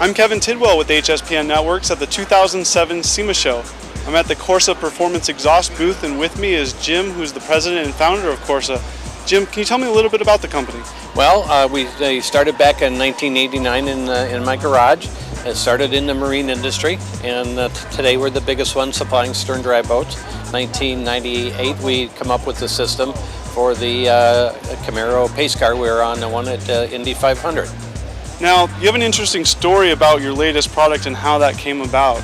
I'm Kevin Tidwell with HSPN Networks at the 2007 SEMA show. I'm at the Corsa Performance Exhaust booth, and with me is Jim, who's the president and founder of Corsa. Jim, can you tell me a little bit about the company? Well, we started back in 1989 in my garage. It started in the marine industry, and today we're the biggest one supplying stern drive boats. 1998 we come up with the system for the Camaro pace car. We were on the one at Indy 500. Now, you have an interesting story about your latest product and how that came about.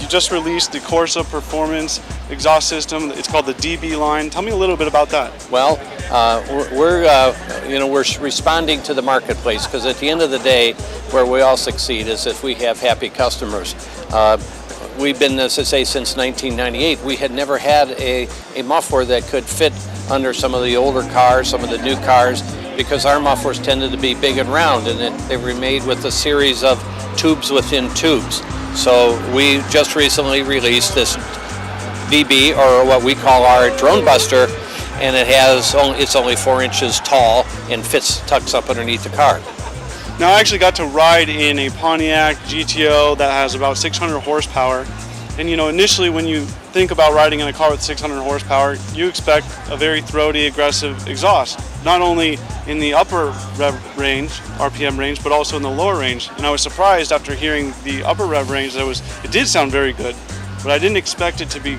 You just released the Corsa Performance Exhaust System. It's called the DB line. Tell me a little bit about that. Well, we're responding to the marketplace, because at the end of the day, where we all succeed is if we have happy customers. We've been, as I say, since 1998. We had never had a muffler that could fit under some of the older cars, some of the new cars, because our mufflers tended to be big and round, and they were made with a series of tubes within tubes. So we just recently released this DB, or what we call our drone buster, and it's only 4 inches tall and tucks up underneath the car. Now, I actually got to ride in a Pontiac GTO that has about 600 horsepower. And initially when you think about riding in a car with 600 horsepower, you expect a very throaty, aggressive exhaust, not only in the upper rev range, RPM range, but also in the lower range. And I was surprised after hearing the upper rev range that it did sound very good, but I didn't expect it to be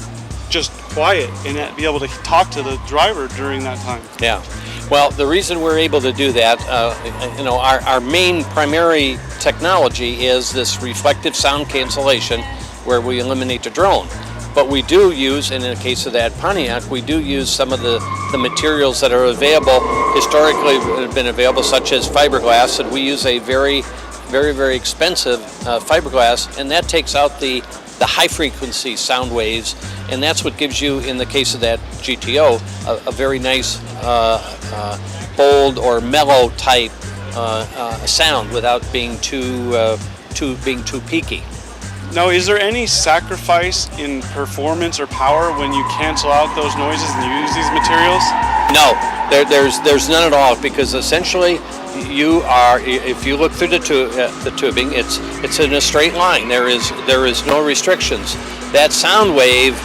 just quiet and be able to talk to the driver during that time. Yeah. Well, the reason we're able to do that, our main primary technology is this reflective sound cancellation, where we eliminate the drone. But we do use, and in the case of that Pontiac, we do use some of the materials that are available, historically have been available, such as fiberglass, and we use a very, very, very expensive fiberglass, and that takes out the high frequency sound waves, and that's what gives you, in the case of that GTO, a very nice bold or mellow type sound without being too peaky. Now, is there any sacrifice in performance or power when you cancel out those noises and you use these materials? No, there's none at all, because essentially you are, if you look through the tubing, it's in a straight line. There is no restrictions. That sound wave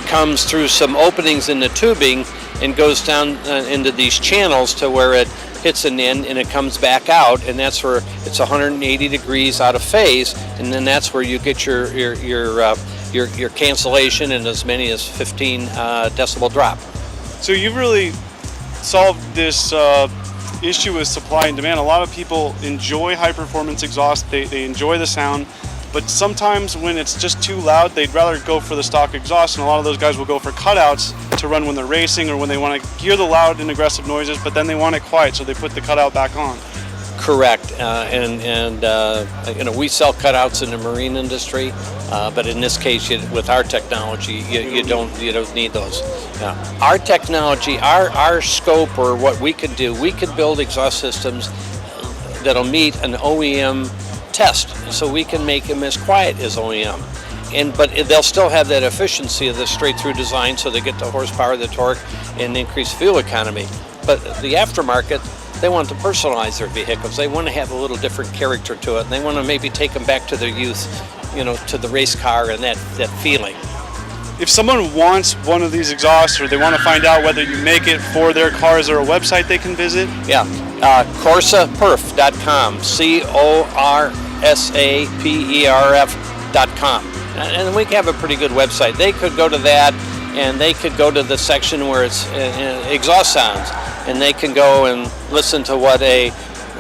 comes through some openings in the tubing and goes down into these channels to where it hits an end and it comes back out, and that's where it's 180 degrees out of phase, and then that's where you get your cancellation in as many as 15 decibel drop. So you've really solved this issue with supply and demand. A lot of people enjoy high performance exhaust, they enjoy the sound, but sometimes when it's just too loud, they'd rather go for the stock exhaust, and a lot of those guys will go for cutouts to run when they're racing or when they want to hear the loud and aggressive noises, but then they want it quiet, so they put the cutout back on. Correct, we sell cutouts in the marine industry, but in this case, with our technology, you don't need those. Our technology, our scope, or what we could do, we could build exhaust systems that'll meet an OEM test, so we can make them as quiet as OEM. But they'll still have that efficiency of the straight-through design, so they get the horsepower, the torque, and increased fuel economy. But the aftermarket, they want to personalize their vehicles. They want to have a little different character to it. And they want to maybe take them back to their youth, to the race car and that feeling. If someone wants one of these exhausts, or they want to find out whether you make it for their car, is there a website they can visit? Yeah, CorsaPerf.com, CORSAPERF.com. And we have a pretty good website. They could go to that, and they could go to the section where it's exhaust sounds, and they can go and listen to what a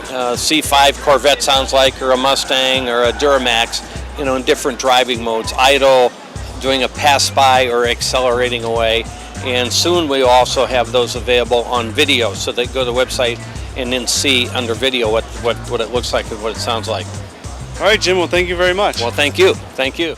C5 Corvette sounds like, or a Mustang, or a Duramax, in different driving modes, idle, doing a pass-by, or accelerating away. And soon we'll also have those available on video, so they go to the website and then see under video what it looks like and what it sounds like. All right, Jim, well, thank you very much. Well, thank you. Thank you.